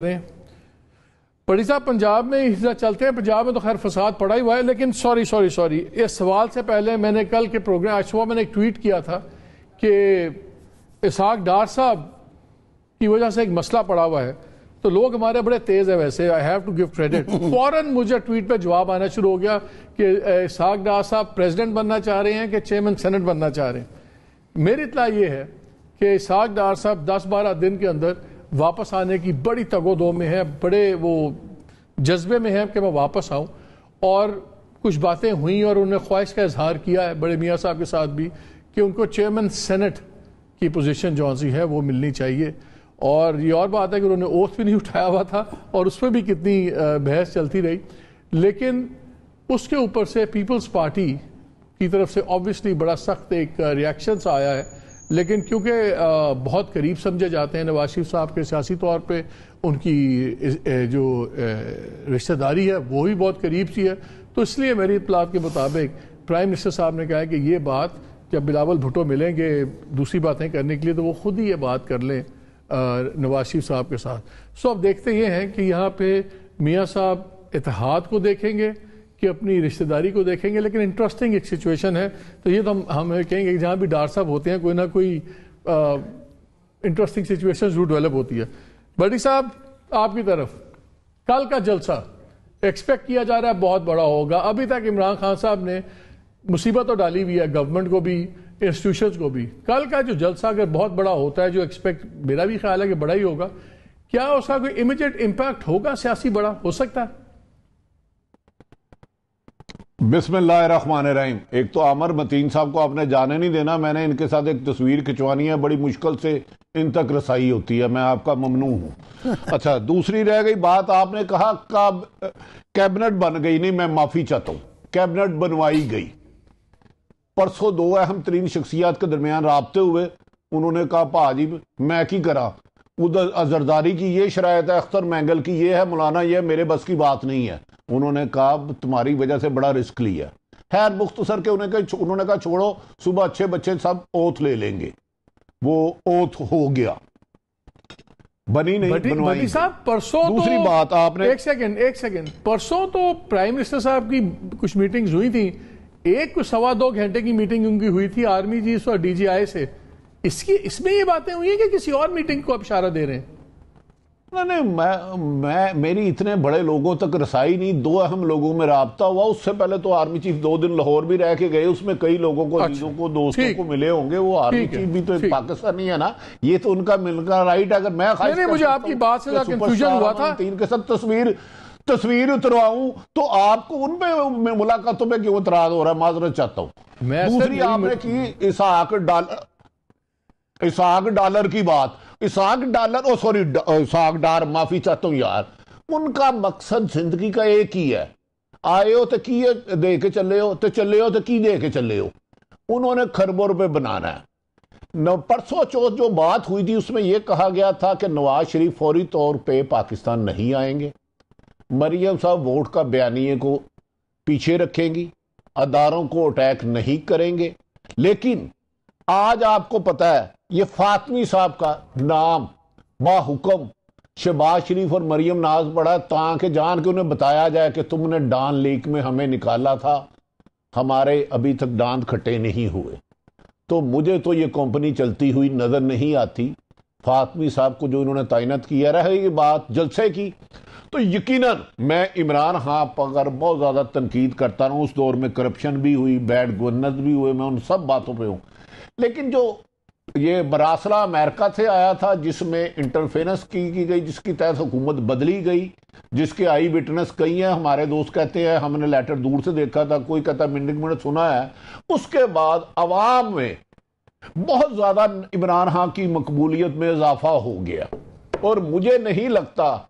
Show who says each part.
Speaker 1: پڑی صاحب पंजाब में चलते हैं। पंजाब में तो खैर फसाद पड़ा ही हुआ है, लेकिन सॉरी इस सवाल से पहले मैंने कल के प्रोग्राम आज सुबह मैंने एक ट्वीट किया था कि इसहाक डार साहब की वजह से एक मसला पड़ा हुआ है, तो लोग हमारे बड़े तेज़ है वैसे, I have to give credit. फौरन मुझे ट्वीट पे जवाब आना शुरू हो गया कि इसहाक डार साहब प्रेसिडेंट बनना चाह रहे हैं कि चेयरमैन सेनेट बनना चाह रहे हैं। मेरी इत्तला ये है कि इसहाक डार साहब 10-12 दिन के अंदर वापस आने की बड़ी तगोदो में है, बड़े वो जज्बे में है कि मैं वापस आऊं, और कुछ बातें हुई और उन्होंने ख्वाहिश का इजहार किया है बड़े मियाँ साहब के साथ भी कि उनको चेयरमैन सेनेट की पोजीशन जो सी है वो मिलनी चाहिए। और ये और बात है कि उन्होंने ओथ भी नहीं उठाया हुआ था और उस पर भी कितनी बहस चलती रही, लेकिन उसके ऊपर से पीपल्स पार्टी की तरफ से ऑब्वियसली बड़ा सख्त एक रिएक्शन आया है। लेकिन क्योंकि बहुत करीब समझे जाते हैं नवाज शरीफ साहब के सियासी तौर पे, उनकी जो रिश्तेदारी है वो भी बहुत करीब सी है, तो इसलिए मेरी इत्तलात के मुताबिक प्राइम मिनिस्टर साहब ने कहा है कि ये बात जब बिलावल भुट्टो मिलेंगे दूसरी बातें करने के लिए तो वो खुद ही ये बात कर लें नवाज शरीफ साहब के साथ। सो अब देखते ये हैं कि यहाँ पे मियाँ साहब इत्तेहाद को देखेंगे कि अपनी रिश्तेदारी को देखेंगे। लेकिन इंटरेस्टिंग एक सिचुएशन है, तो ये तो हम कहेंगे कि जहाँ भी डार साहब होते हैं कोई ना कोई इंटरेस्टिंग सिचुएशन जरूर डेवलप होती है। बड़ी साहब आपकी तरफ कल का जलसा एक्सपेक्ट किया जा रहा है बहुत बड़ा होगा। अभी तक इमरान खान साहब ने मुसीबत तो डाली हुई है गवर्नमेंट को भी, इंस्टीट्यूशंस को भी। कल का जो जलसा अगर बहुत बड़ा होता है, जो एक्सपेक्ट मेरा भी ख्याल है कि बड़ा ही होगा, क्या उसका कोई इमीडिएट इम्पैक्ट होगा सियासी, बड़ा हो सकता है?
Speaker 2: बिस्मिल्लाहिर्रहमानिर्रहीम। एक तो आमर मतीन साहब को आपने जाने नहीं देना, मैंने इनके साथ एक तस्वीर खिंचवानी है, बड़ी मुश्किल से इन तक रसाई होती है, मैं आपका ममनू हूं। अच्छा, दूसरी रह गई बात, आपने कहा कैबिनेट बन गई, नहीं मैं माफी चाहता हूं, कैबिनेट बनवाई गई। परसों दो अहम तरीन शख्सियात के दरमियान राब्ते हुए, उन्होंने कहा भाजी मैं की करा, उधर अजरदारी की ये शरायत है, अख्तर मैंगल की ये है, मौलाना ये मेरे बस की बात नहीं है। उन्होंने कहा तुम्हारी वजह से बड़ा रिस्क लिया। खैर मुख्तसर के उन्होंने कहा छोड़ो, सुबह अच्छे बच्चे सब ओथ ले लेंगे। वो ओथ हो गया, बनी नहीं, बनवाई।
Speaker 1: साहब परसों
Speaker 2: दूसरी तो, बात आपने
Speaker 1: एक सेकंड, परसों तो प्राइम मिनिस्टर साहब की कुछ मीटिंग्स हुई थी, एक कुछ 1.25 घंटे की मीटिंग उनकी हुई थी आर्मी चीफ और DGI से। इसमें ये बातें हुई है कि किसी और मीटिंग को आप इशारा दे रहे हैं?
Speaker 2: नहीं, मेरी इतने बड़े लोगों तक रसाई नहीं, दो अहम लोगों में राब्ता हुआ। उससे पहले तो आर्मी चीफ 2 दिन लाहौर भी रह के गए, उसमें कई लोगों को, चीजों को, दोस्तों को मिले होंगे। वो आर्मी चीफ भी तो पाकिस्तानी है ना, ये तो उनका मिलकर राइट। अगर मैं
Speaker 1: मुझे आपकी बात से कंफ्यूजन हुआ था,
Speaker 2: तीन के साथ तस्वीर उतरवाऊं तो आपको उनमें मुलाकातों में क्यों इतराज हो रहा है? माजरत चाहता हूं। दूसरी आपने की इसहाक डालर की बात, इसहाक डार, माफी चाहता हूं यार। उनका मकसद जिंदगी का एक ही है, आए हो तो की दे के चले हो, तो चले हो तो की दे के चले हो। उन्होंने खरबों रुपए बनाना है। परसों चौथ जो बात हुई थी उसमें यह कहा गया था कि नवाज शरीफ फौरी तौर पे पाकिस्तान नहीं आएंगे, मरियम साहब वोट का बयानिए को पीछे रखेंगी, अदारों को अटैक नहीं करेंगे। लेकिन आज आपको पता है ये फातमी साहब का नाम बाहुकम शहबाज शरीफ और मरियम नाज पड़ा, ताकि जान के उन्हें बताया जाए कि तुमने डान लीक में हमें निकाला था, हमारे अभी तक दांत खट्टे नहीं हुए। तो मुझे तो ये कंपनी चलती हुई नजर नहीं आती। फातमी साहब को जो इन्होंने तैनात किया, रहेगी बात जलसे की, तो यकीनन मैं इमरान खान पर बहुत ज्यादा तनकीद करता हूं। उस दौर में करप्शन भी हुई, बैड गवर्नेंस भी हुए, मैं उन सब बातों पे हूं। लेकिन जो ये मरासला अमेरिका से आया था जिसमें इंटरफेरेंस की गई, जिसकी तहत हुकूमत बदली गई, जिसके आई विटनेस कई हैं, हमारे दोस्त कहते हैं हमने लेटर दूर से देखा था, कोई कहता मिनट सुना है। उसके बाद अवाम में बहुत ज्यादा इमरान खान की मकबूलियत में इजाफा हो गया, और मुझे नहीं लगता